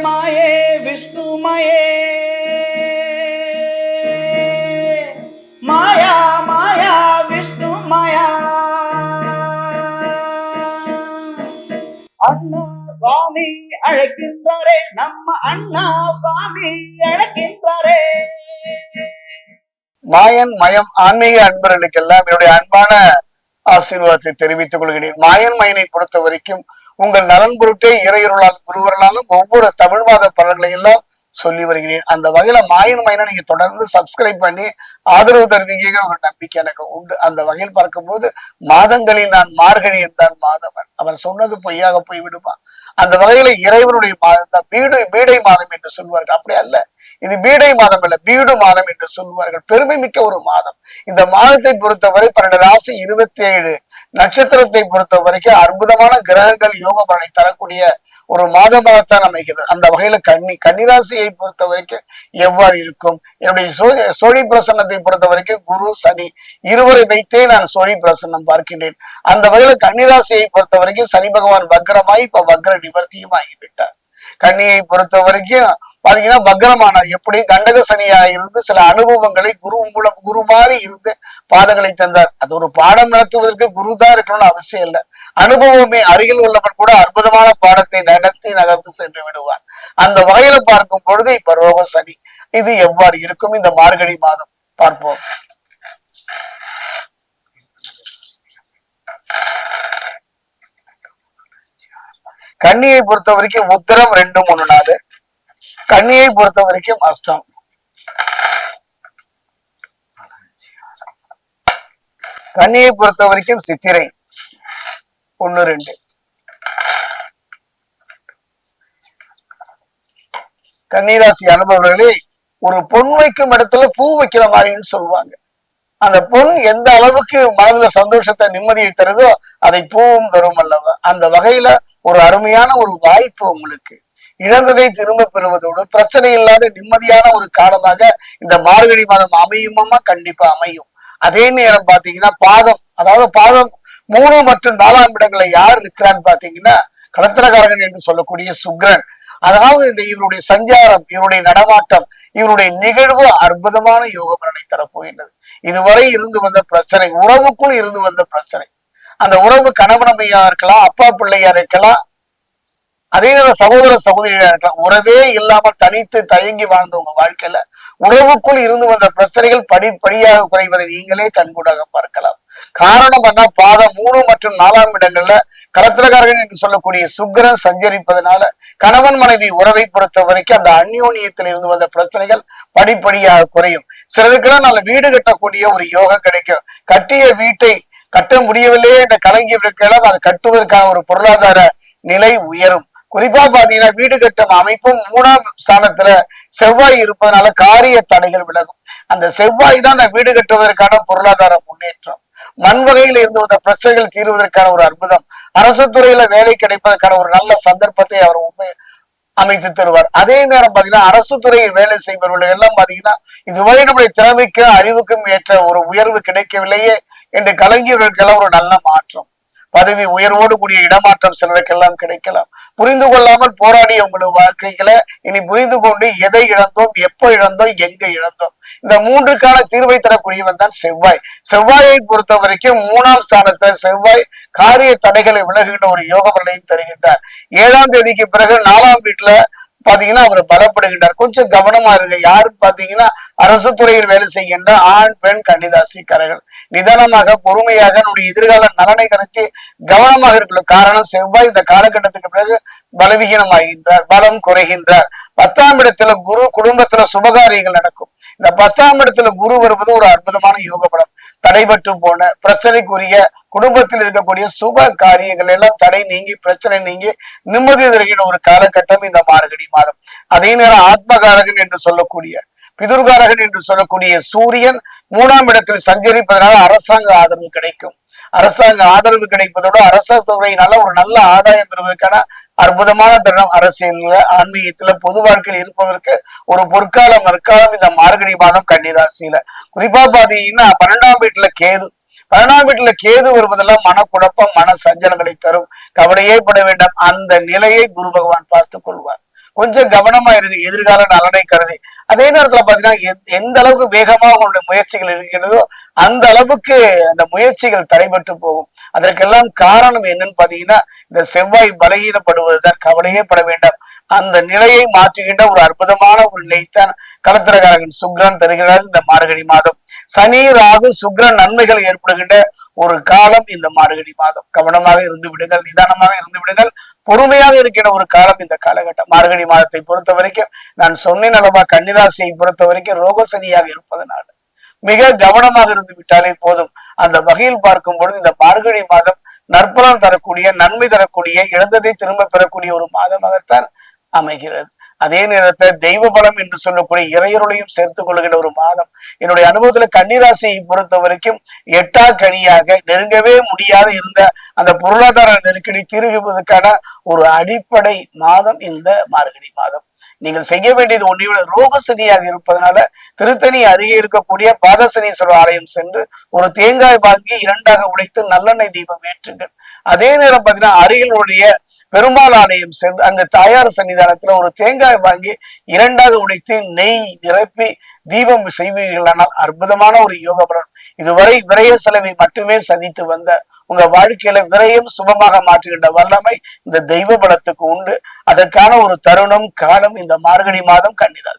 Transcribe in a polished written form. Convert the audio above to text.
மாயே விஷ்ணுமயே மாயா மாயா விஷ்ணு மாயா. அண்ணா சுவாமி அழைக்கின்றாரே, நம்ம அண்ணா சுவாமி அழைக்கின்றாரே. மாயன் மயம் ஆன்மீக அன்பர்களுக்கெல்லாம் என்னுடைய அன்பான ஆசீர்வாதத்தை தெரிவித்துக் கொள்கிறேன். மாயன் மயனை பொறுத்த வரைக்கும் உங்கள் நலன் பொருட்டே இறையருளால் குருவர்களாலும் ஒவ்வொரு தமிழ் மாத பலன்களை எல்லாம் சொல்லி வருகிறேன். அந்த வகையில மாயன் மயனை நீங்க தொடர்ந்து சப்ஸ்கிரைப் பண்ணி ஆதரவு தருவீங்கிற ஒரு நம்பிக்கை எனக்கு உண்டு. அந்த வகையில் பார்க்கும்போது மாதங்களில் நான் மார்கழி என்றான் மாதவன், அவன் சொன்னது பொய்யாக போய் விடுவான். அந்த வகையில இறைவனுடைய மாதம் பீடை மாதம் என்று சொல்வார்கள். அப்படி அல்ல, இது பீடை மாதம் அல்ல, பீடு மாதம் என்று சொல்வார்கள். பெருமை மிக்க ஒரு மாதம். இந்த மாதத்தை பொறுத்தவரை 12 ராசி 27 நட்சத்திரத்தை பொறுத்த வரைக்கும் அற்புதமான கிரகங்கள் யோக பலனை தரக்கூடிய ஒரு மாதமாகத்தான் அமைகிறது. அந்த வகையில கன்னிராசியை பொறுத்த வரைக்கும் எவ்வாறு இருக்கும்? என்னுடைய சோழி பிரசன்னத்தை பொறுத்த வரைக்கும் குரு சனி இருவரை வைத்தே நான் சோழி பிரசன்னம் பார்க்கின்றேன். அந்த வகையில கன்னிராசியை பொறுத்த வரைக்கும் சனி பகவான் வக்ரமாய் இப்ப வக்ர நிவர்த்தியும் ஆகிவிட்டார். கன்னியை பொறுத்த வரைக்கும் பாத்தீங்கன்னா வக்ரமானார். எப்படி கண்டக சனியா இருந்து சில அனுபவங்களை குரு மாதிரி இருந்து பாதங்களை தந்தார். அது ஒரு பாடம் நடத்துவதற்கு குரு தான் இருக்கணும்னு அவசியம் இல்லை. அனுபவமே அருகில் உள்ளவன் கூட அற்புதமான பாடத்தை நடத்தி நகர்ந்து சென்று விடுவார். அந்த வகையில பார்க்கும் பொழுது இப்ப ரோக சனி இது எவ்வாறு இருக்கும் இந்த மார்கழி மாதம் பார்ப்போம். கன்னியை பொறுத்த வரைக்கும் உத்திரம் 2, 3, 4. கன்னியை பொறுத்த வரைக்கும் அஸ்தம். கன்னியை பொறுத்த வரைக்கும் சித்திரை 1, 2. கன்னிராசி அனுபவர்களே, ஒரு பொன் வைக்கும் இடத்துல பூ வைக்கிற மாதிரின்னு சொல்லுவாங்க. அந்த பொன் எந்த அளவுக்கு மனதுல சந்தோஷத்தை நிம்மதியை தருதோ அதை பூவும் தரும் அல்லவா. அந்த வகையில ஒரு அருமையான ஒரு வாய்ப்பு உங்களுக்கு. இழந்ததை திரும்ப பெறுவதோடு பிரச்சனை இல்லாத நிம்மதியான ஒரு காலமாக இந்த மார்கழி மாதம் அமையுமா? கண்டிப்பா அமையும். அதே நேரம் பாத்தீங்கன்னா பாதம் 3 மற்றும் 4ஆம் இடங்களை யார் இருக்கிறான்னு பாத்தீங்கன்னா கடத்திரகாரகன் என்று சொல்லக்கூடிய சுக்கிரன். அதாவது இந்த இவருடைய சஞ்சாரம், இவருடைய நடமாட்டம், இவருடைய நிகழ்வு அற்புதமான யோக பலனை தரப்போகின்றது. இதுவரை இருந்து வந்த பிரச்சனை, உறவுக்குள் இருந்து வந்த பிரச்சனை, அந்த உறவு கணவனமையா இருக்கலாம், அப்பா பிள்ளையா இருக்கலாம், அதே நேரம் சகோதர சகோதரியா இருக்கலாம். உறவே இல்லாமல் தனித்து தயங்கி வாழ்ந்தவங்க வாழ்க்கையில உறவுக்குள் இருந்து வந்த பிரச்சனைகள் படிப்படியாக குறைவதை நீங்களே கண்கூடாக பார்க்கலாம். காரணம் என்ன? பாதம் 3 மற்றும் 4ஆம் இடங்கள்ல கடத்திரகாரகன் என்று சொல்லக்கூடிய சுக்கிரன் சஞ்சரிப்பதனால கணவன் மனைவி உறவை பொறுத்த வரைக்கும் அந்த அந்யோன்யத்தில் இருந்து வந்த பிரச்சனைகள் படிப்படியாக குறையும். சிலருக்கெல்லாம் நல்ல வீடு கட்டக்கூடிய ஒரு யோகம் கிடைக்கும். கட்டிய வீட்டை கட்ட முடியவில்லையே என்ற கலங்கியவர்களுக்கெல்லாம் அதை கட்டுவதற்கான ஒரு பொருளாதார நிலை உயரும். குறிப்பா பாத்தீங்கன்னா வீடு கட்டும் அமைப்பும் 3ஆம் ஸ்தானத்துல செவ்வாய் இருப்பதனால காரிய தடைகள் விலகும். அந்த செவ்வாய் தான் அந்த வீடு கட்டுவதற்கான பொருளாதார முன்னேற்றம். மண் வகையில் இருந்து வந்த பிரச்சனைகள் தீர்வதற்கான ஒரு அற்புதம். அரசு துறையில வேலை கிடைப்பதற்கான ஒரு நல்ல சந்தர்ப்பத்தை அவர் அமைத்து தருவார். அதே நேரம் பாத்தீங்கன்னா அரசு துறையில் வேலை செய்பவர்கள் எல்லாம் பாத்தீங்கன்னா இதுவரை நம்முடைய திறமைக்கும் அறிவுக்கும் ஏற்ற ஒரு உயர்வு கிடைக்கவில்லையே என்று கலங்கியவர்களுக்கெல்லாம் ஒரு நல்ல மாற்றம், பதவி உயர்வோடு கூடிய இடமாற்றம் சிலருக்கெல்லாம் கிடைக்கலாம். புரிந்து கொள்ளாமல் போராடிய உங்களுக்கு வாழ்க்கைகளை இனி புரிந்து கொண்டு எதை இழந்தோம், எப்போ இழந்தோம், எங்க இழந்தோம், இந்த 3க்கான தீர்வை தரக்கூடியவன் தான் செவ்வாய். செவ்வாயை பொறுத்த வரைக்கும் 3ஆம் ஸ்தானத்தை செவ்வாய் காரிய தடைகளை விலகுகின்ற ஒரு யோக பலனையும் தருகின்றார். 7ஆம் தேதிக்கு பிறகு 4ஆம் வீட்டுல பாத்தீங்கன்னா அவர் பலப்படுகின்றார். கொஞ்சம் கவனமா இருங்க. யாருன்னு பாத்தீங்கன்னா அரசு துறையில் வேலை செய்கின்ற ஆண் பெண் கன்னிராசிக்காரர்கள் நிதானமாக பொறுமையாக நம்முடைய எதிர்கால நலனை கருத்தி கவனமாக இருக்கணும். காரணம் செவ்வாய் இந்த காலகட்டத்துக்கு பிறகு பலவீனமாகின்றார், பலம் குறைகின்றார். 10ஆம் இடத்துல குரு, குடும்பத்துல சுபகாரியங்கள் நடக்கும். இந்த 10ஆம் இடத்துல குரு வருவது ஒரு அற்புதமான யோக பலம். தடைபட்டு போன பிரச்சனைக்குரிய குடும்பத்தில் இருக்கக்கூடிய சுப காரியங்கள் எல்லாம் தடை நீங்கி பிரச்சனை நீங்கி நிம்மதி தருகிற ஒரு காலகட்டம் இந்த மார்கழி மாதம். அதே நேரம் ஆத்மகாரகன் என்று சொல்லக்கூடிய பிதுர்காரகன் என்று சொல்லக்கூடிய சூரியன் 3ஆம் இடத்தில் சஞ்சரிப்பதனால அரசாங்க ஆதரவு கிடைக்கும். அரசாங்க ஆதரவு கிடைப்பதோடு அரசாங்க துறையினால ஒரு நல்ல ஆதாயம் பெறுவதற்கான அற்புதமான தருணம். அரசியல்ல, ஆன்மீகத்துல, பொது வாழ்க்கையில் இருப்பதற்கு ஒரு பொற்காலம் நற்காலம் இந்த மார்கழி மாதம் கன்னிராசியில. குறிப்பா பாத்தீங்கன்னா 12ஆம் வீட்டுல கேது. 12ஆம் வீட்டுல கேது வருவதெல்லாம் மனக்குழப்பம், மன சஞ்சலங்களை தரும். கவலையே பட வேண்டாம். அந்த நிலையை குரு பகவான் பார்த்துக் கொள்வார். கொஞ்சம் கவனமா இருக்கு, எதிர்கால நலனை கருதி. அதே நேரத்துல பாத்தீங்கன்னா எந்த அளவுக்கு வேகமா உங்களுடைய முயற்சிகள் இருக்கிறதோ அந்த அளவுக்கு அந்த முயற்சிகள் தடைபட்டு போகும். அதற்கெல்லாம் காரணம் என்னன்னு பாத்தீங்கன்னா இந்த செவ்வாய் பலகீனப்படுவதுதான். கவலையே பட வேண்டாம். அந்த நிலையை மாற்றுகின்ற ஒரு அற்புதமான ஒரு நிலைத்தான் களத்திரகாரகன் சுக்கிரன் தருகிறார் இந்த மார்கழி மாதம். சனி ராகு சுக்கிரன் நன்மைகள் ஏற்படுகின்ற ஒரு காலம் இந்த மார்கழி மாதம். கவனமாக இருந்து விடுங்கள், நிதானமாக இருந்து விடுங்கள், பொறுமையாக இருக்கின்ற ஒரு காலம் இந்த காலகட்டம். மார்கழி மாதத்தை பொறுத்த வரைக்கும் நான் சொன்னேன் அல்லவா, கன்னிராசியை பொறுத்த வரைக்கும் ரோகசனியாக இருப்பதனால மிக கவனமாக இருந்து விட்டாலே போதும். அந்த வகையில் பார்க்கும் பொழுது இந்த மார்கழி மாதம் நற்பலன் தரக்கூடிய, நன்மை தரக்கூடிய, இழந்ததை திரும்ப பெறக்கூடிய ஒரு மாதமாகத்தான் அமைகிறது. அதே நேரத்தில் தெய்வ பலம் என்று சொல்லக்கூடிய இறையருளையும் சேர்த்துக் கொள்கின்ற ஒரு மாதம். என்னுடைய அனுபவத்துல கன்னிராசியை பொறுத்த வரைக்கும் எட்டா கனியாக நெருங்கவே முடியாத இருந்த அந்த பொருளாதார நெருக்கடி தீர்வுவதற்கான ஒரு அடிப்படை மாதம் இந்த மார்கழி மாதம். நீங்கள் செய்ய வேண்டியது ஒன்றையோட ரோகசனியாக இருப்பதனால திருத்தணி அருகே இருக்கக்கூடிய பாதசனீஸ்வரர் ஆலயம் சென்று ஒரு தேங்காய் வாங்கி இரண்டாக உடைத்து நல்லெண்ணெய் தீபம் ஏற்றுங்கள். அதே நேரம் பார்த்தீங்கன்னா அருகிலுடைய பெருமாள் ஆலயம் சென்று அங்கு தாயார் சன்னிதானத்துல ஒரு தேங்காய் வாங்கி இரண்டாக உடைத்து நெய் நிரப்பி தீபம் செய்வீர்களானால் அற்புதமான ஒரு யோக பலன். இதுவரை விரய செலவை மட்டுமே சந்தித்து வந்த உங்க வாழ்க்கையில விரயம் சுபமாக மாற்றுகின்ற வல்லமை இந்த தெய்வ பலத்துக்கு உண்டு. அதற்கான ஒரு தருணம் காலம் இந்த மார்கழி மாதம் கன்னிராசி.